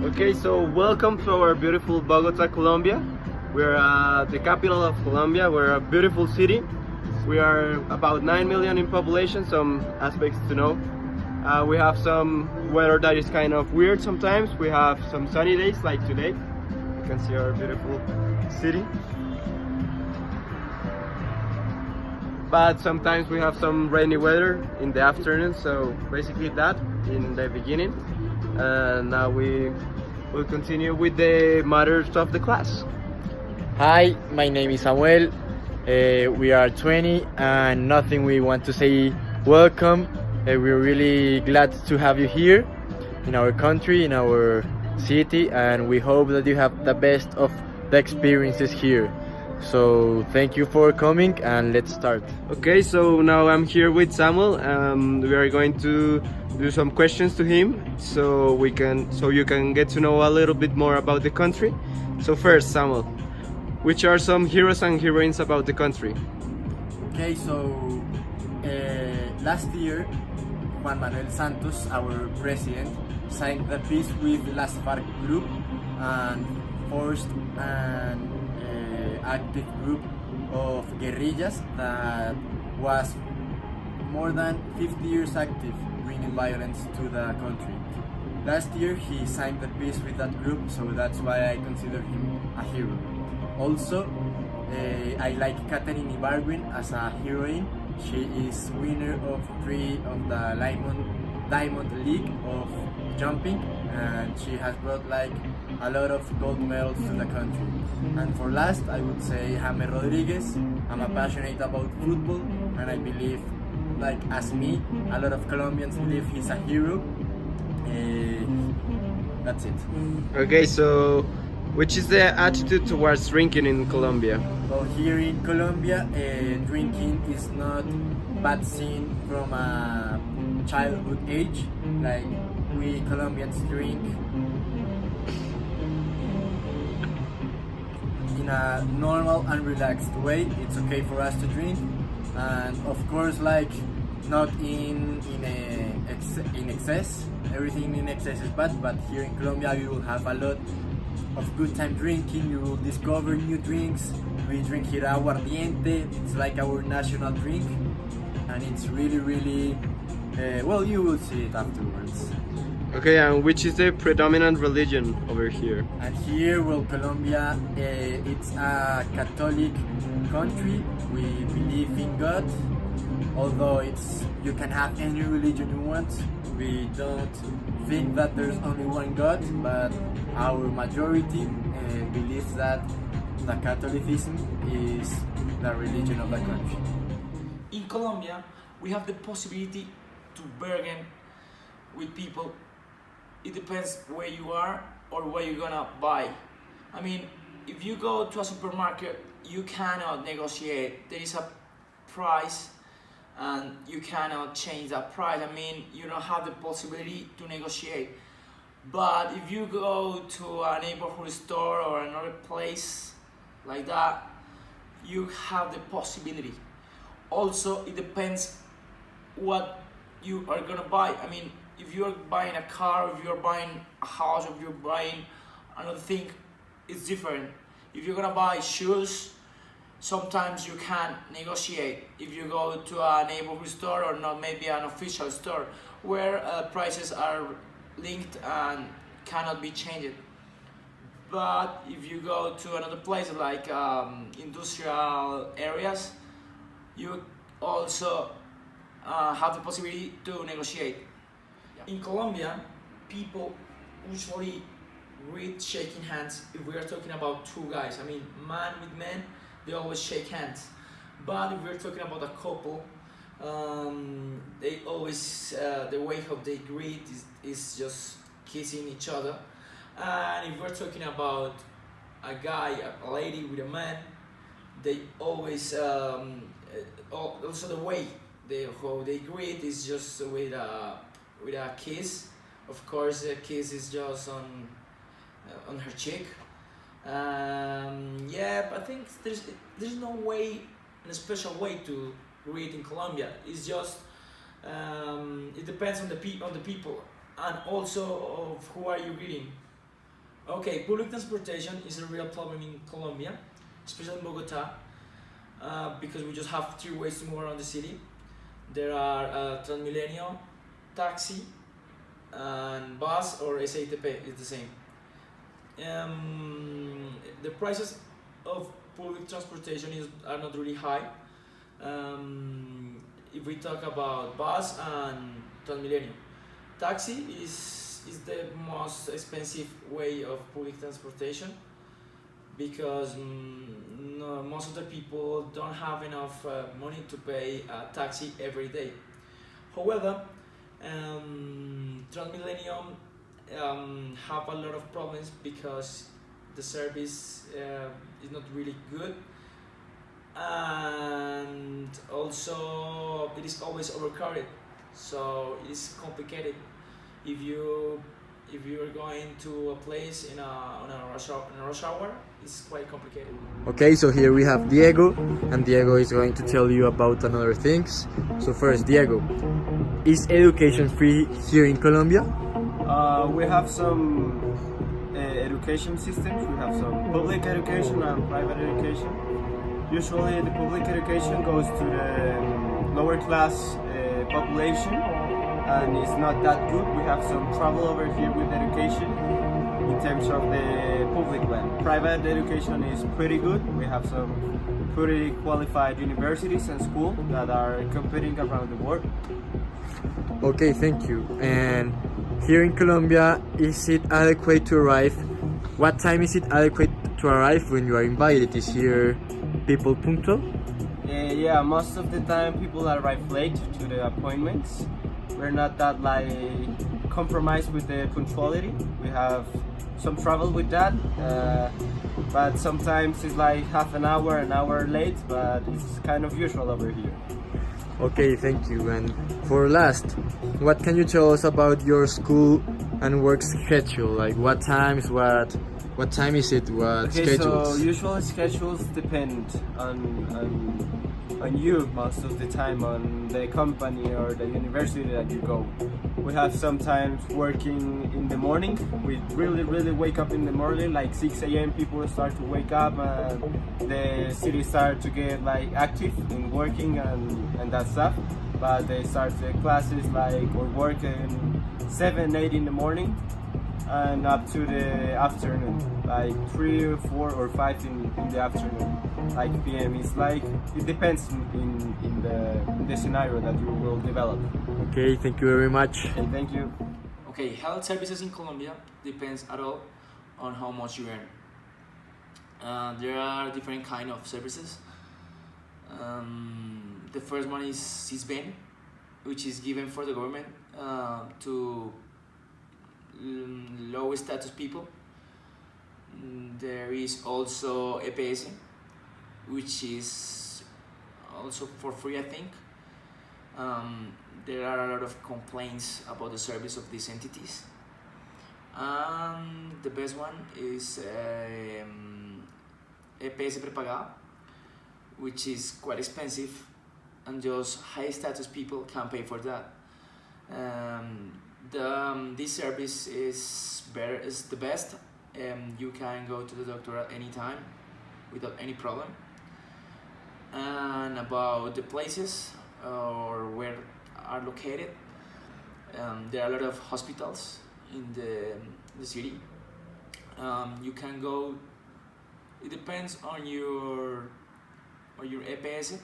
Okay, so welcome to our beautiful Bogota, Colombia. We're the capital of Colombia. We're a beautiful city. We are about 9 million in population, some aspects to know. We have some weather that is kind of weird sometimes. We have some sunny days like today. You can see our beautiful city. But sometimes we have some rainy weather in the afternoon, so basically that in the beginning. And now we will continue with the matters of the class. Hi, my name is Samuel. We are 20 and nothing we want to say welcome. We're really glad to have you here in our country, in our city, and we hope that you have the best of the experiences here. So thank you for coming and let's start. Okay, so now I'm here with Samuel. We are going to do some questions to him, so you can get to know a little bit more about the country. So first, Samuel, which are some heroes and heroines about the country? Okay, so last year, Juan Manuel Santos, our president, signed the peace with Las FARC group and forced an active group of guerrillas that was more than 50 years active, bringing violence to the country. Last year he signed the peace with that group, so that's why I consider him a hero. Also, I like Catherine Ibargüen as a heroine. She is winner of 3 of the Diamond League of jumping, and she has brought like a lot of gold medals to the country. And for last, I would say James Rodriguez. I'm a passionate about football, and I believe, like as me, a lot of Colombians believe he's a hero. That's it. Okay, so which is the attitude towards drinking in Colombia? Well, here in Colombia, drinking is not bad seen from a childhood age. Like we Colombians drink in a normal and relaxed way. It's okay for us to drink, and of course, like not in excess. Everything in excess is bad, but here in Colombia you will have a lot of good time drinking. You will discover new drinks. We drink here aguardiente. It's like our national drink, and it's really well, you will see it afterwards. Okay, and which is the predominant religion over here? And here, well, Colombia, it's a Catholic country. We believe in God, although you can have any religion you want. We don't think that there's only one God, but our majority believes that the Catholicism is the religion of the country. In Colombia, we have the possibility to bargain with people. It depends where you are or what you're gonna buy. I mean, if you go to a supermarket, you cannot negotiate. There is a price and you cannot change that price. I mean, you don't have the possibility to negotiate. But if you go to a neighborhood store or another place like that, you have the possibility. Also, it depends what you are gonna buy. I mean, if you're buying a car, if you're buying a house, if you're buying another thing, it's different. If you're gonna buy shoes, sometimes you can negotiate. If you go to a neighborhood store or not, maybe an official store where prices are linked and cannot be changed. But if you go to another place like industrial areas, you also have the possibility to negotiate. In Colombia, people usually greet shaking hands if we are talking about two guys. I mean, man with man, they always shake hands. But if we're talking about a couple, they always, the way how they greet is just kissing each other. And if we're talking about a guy, a lady with a man, they always, also the way how they greet is just with a kiss. Of course, the kiss is just on her cheek. Yeah, but I think there's no way, a special way to greet in Colombia. It's just it depends on the people and also of who are you greeting. Okay, public transportation is a real problem in Colombia, especially in Bogota, because we just have three ways to move around the city. There are Transmilenio, taxi, and bus or SATP is the same. The prices of public transportation are not really high. If we talk about bus and Transmilenio, taxi is the most expensive way of public transportation because no, most of the people don't have enough money to pay a taxi every day. However, Transmilenio have a lot of problems because the service is not really good, and also it is always overcrowded, so it's complicated if you're going to a place on a rush hour. It's quite complicated. Okay, so here we have Diego, and Diego is going to tell you about another things. So first, Diego, is education free here in Colombia? We have some education systems. We have some public education and private education. Usually the public education goes to the lower class population, and it's not that good. We have some trouble over here with education in terms of the public one. Private education is pretty good. We have some pretty qualified universities and schools that are competing around the world. Okay, thank you. And here in Colombia, is it adequate to arrive? What time is it adequate to arrive when you are invited? Is here people punctual? Yeah, most of the time people arrive late to the appointments. We're not that compromised with the punctuality. We have some trouble with that, but sometimes it's like half an hour late, but it's kind of usual over here. Okay, thank you. And for last, what can you tell us about your school and work schedule? Like what times, what time is it, what Okay, schedules? so usual schedules depend on you most of the time, on the company or the university that you go. We have sometimes working in the morning. We really wake up in the morning, like 6 a.m. people start to wake up and the city start to get like active in working and that stuff. But they start the classes or working 7, 8 in the morning and up to the afternoon, like 3 or 4 or 5 in the afternoon, like PM. It's like it depends in the scenario that you will develop. Okay, thank you very much. Okay, thank you. Okay, health services in Colombia depends at all on how much you earn. There are different kind of services. The first one is CISBEN, which is given for the government to low status people. There is also EPS, which is also for free, I think. There are a lot of complaints about the service of these entities. The best one is EPS prepagada, which is quite expensive, and just high status people can pay for that. This service is the best. You can go to the doctor at any time without any problem. And about the places or where are located, there are a lot of hospitals in the city. You can go. It depends on your EPS.